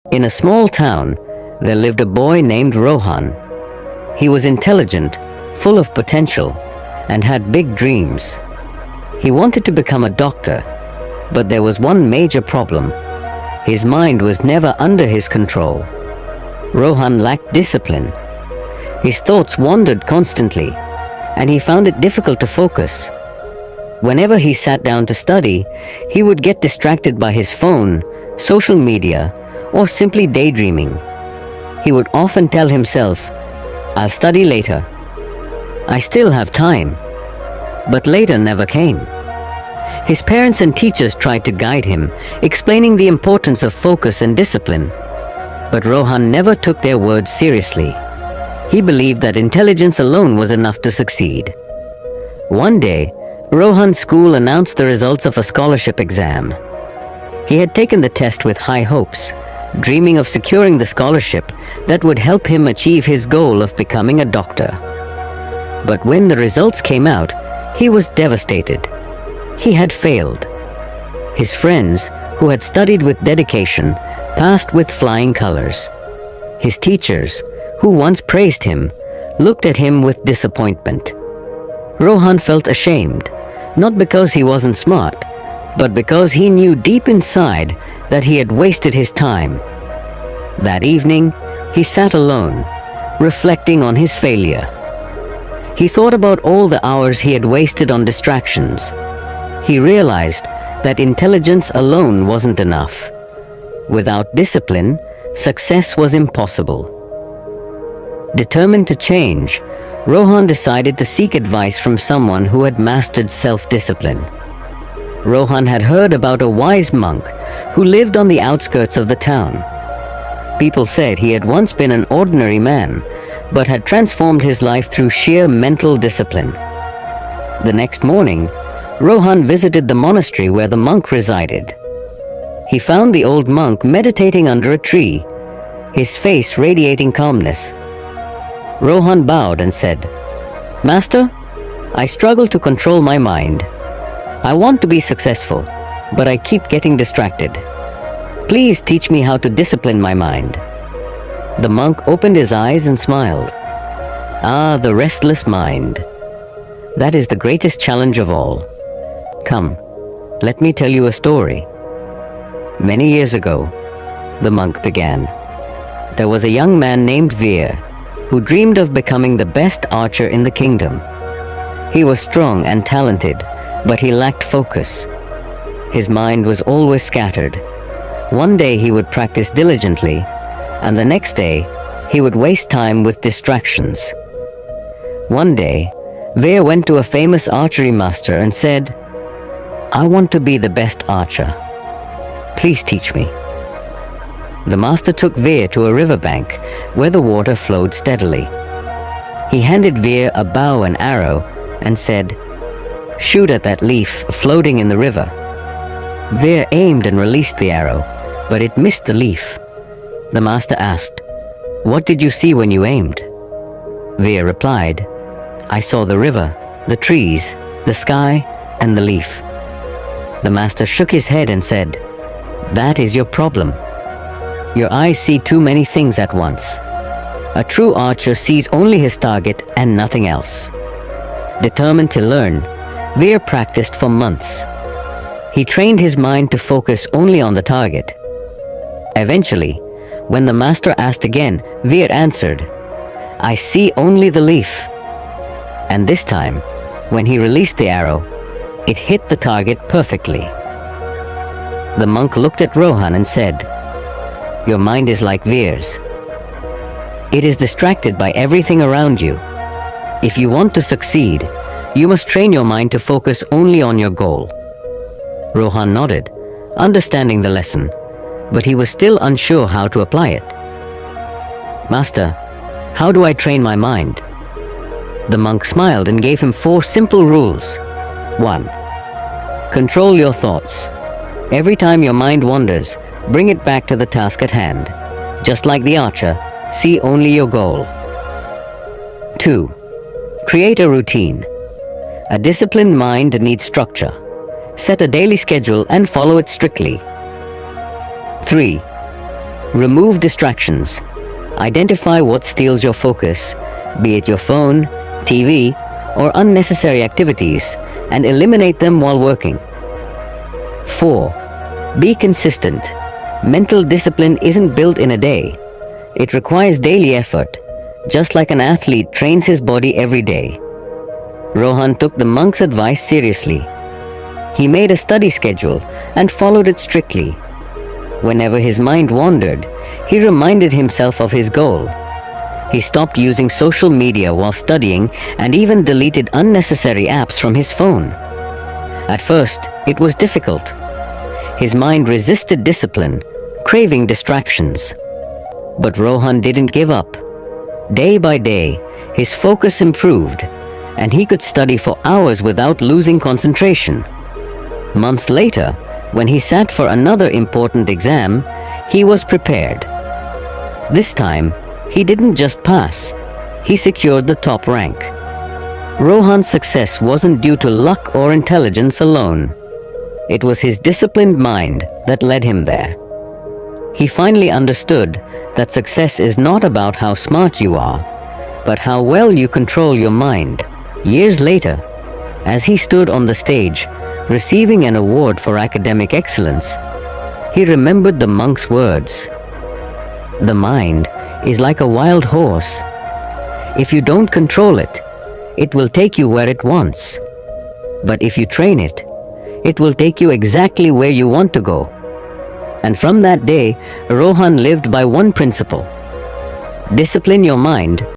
In a small town, there lived a boy named Rohan. He was intelligent, full of potential, and had big dreams. He wanted to become a doctor, but there was one major problem. His mind was never under his control. Rohan lacked discipline. His thoughts wandered constantly, and he found it difficult to focus. Whenever he sat down to study, he would get distracted by his phone, social media, or simply daydreaming. He would often tell himself, "I'll study later. I still have time." But later never came. His parents and teachers tried to guide him, explaining the importance of focus and discipline. But Rohan never took their words seriously. He believed that intelligence alone was enough to succeed. One day, Rohan's school announced the results of a scholarship exam. He had taken the test with high hopes, dreaming of securing the scholarship that would help him achieve his goal of becoming a doctor. But when the results came out, he was devastated. He had failed. His friends, who had studied with dedication, passed with flying colors. His teachers, who once praised him, looked at him with disappointment. Rohan felt ashamed, not because he wasn't smart, but because he knew deep inside that he had wasted his time. That evening, he sat alone, reflecting on his failure. He thought about all the hours he had wasted on distractions. He realized that intelligence alone wasn't enough. Without discipline, success was impossible. Determined to change, Rohan decided to seek advice from someone who had mastered self-discipline. Rohan had heard about a wise monk who lived on the outskirts of the town. People said he had once been an ordinary man, but had transformed his life through sheer mental discipline. The next morning, Rohan visited the monastery where the monk resided. He found the old monk meditating under a tree, his face radiating calmness. Rohan bowed and said, "Master, I struggle to control my mind. I want to be successful, but I keep getting distracted. Please teach me how to discipline my mind." The monk opened his eyes and smiled. "Ah, the restless mind. That is the greatest challenge of all. Come, let me tell you a story. Many years ago," the monk began, "there was a young man named Veer who dreamed of becoming the best archer in the kingdom. He was strong and talented, but he lacked focus. His mind was always scattered. One day he would practice diligently, and the next day he would waste time with distractions. One day, Veer went to a famous archery master and said, "I want to be the best archer. Please teach me." The master took Veer to a riverbank where the water flowed steadily. He handed Veer a bow and arrow and said, "Shoot at that leaf floating in the river." Veer aimed and released the arrow, but it missed the leaf. The master asked, "What did you see when you aimed?" Veer replied, "I saw the river, the trees, the sky, and the leaf." The master shook his head and said, "That is your problem. Your eyes see too many things at once. A true archer sees only his target and nothing else." Determined to learn, Veer practiced for months. He trained his mind to focus only on the target. Eventually, when the master asked again, Veer answered, "I see only the leaf." And this time, when he released the arrow, it hit the target perfectly. The monk looked at Rohan and said, "Your mind is like Veer's. It is distracted by everything around you. If you want to succeed, you must train your mind to focus only on your goal." Rohan nodded, understanding the lesson, but he was still unsure how to apply it. "Master, how do I train my mind?" The monk smiled and gave him 4 simple rules. 1. Control your thoughts. Every time your mind wanders, bring it back to the task at hand. Just like the archer, see only your goal. 2. Create a routine. A disciplined mind needs structure. Set a daily schedule and follow it strictly. 3. Remove distractions. Identify what steals your focus, be it your phone, TV, or unnecessary activities, and eliminate them while working. 4. Be consistent. Mental discipline isn't built in a day. It requires daily effort, just like an athlete trains his body every day. Rohan took the monk's advice seriously. He made a study schedule and followed it strictly. Whenever his mind wandered, he reminded himself of his goal. He stopped using social media while studying and even deleted unnecessary apps from his phone. At first, it was difficult. His mind resisted discipline, craving distractions. But Rohan didn't give up. Day by day, his focus improved, and he could study for hours without losing concentration. Months later, when he sat for another important exam, he was prepared. This time, he didn't just pass, he secured the top rank. Rohan's success wasn't due to luck or intelligence alone. It was his disciplined mind that led him there. He finally understood that success is not about how smart you are, but how well you control your mind. Years later, as he stood on the stage, receiving an award for academic excellence, he remembered the monk's words. The mind is like a wild horse. If you don't control it, it will take you where it wants. But if you train it, it will take you exactly where you want to go. And from that day, Rohan lived by one principle: discipline your mind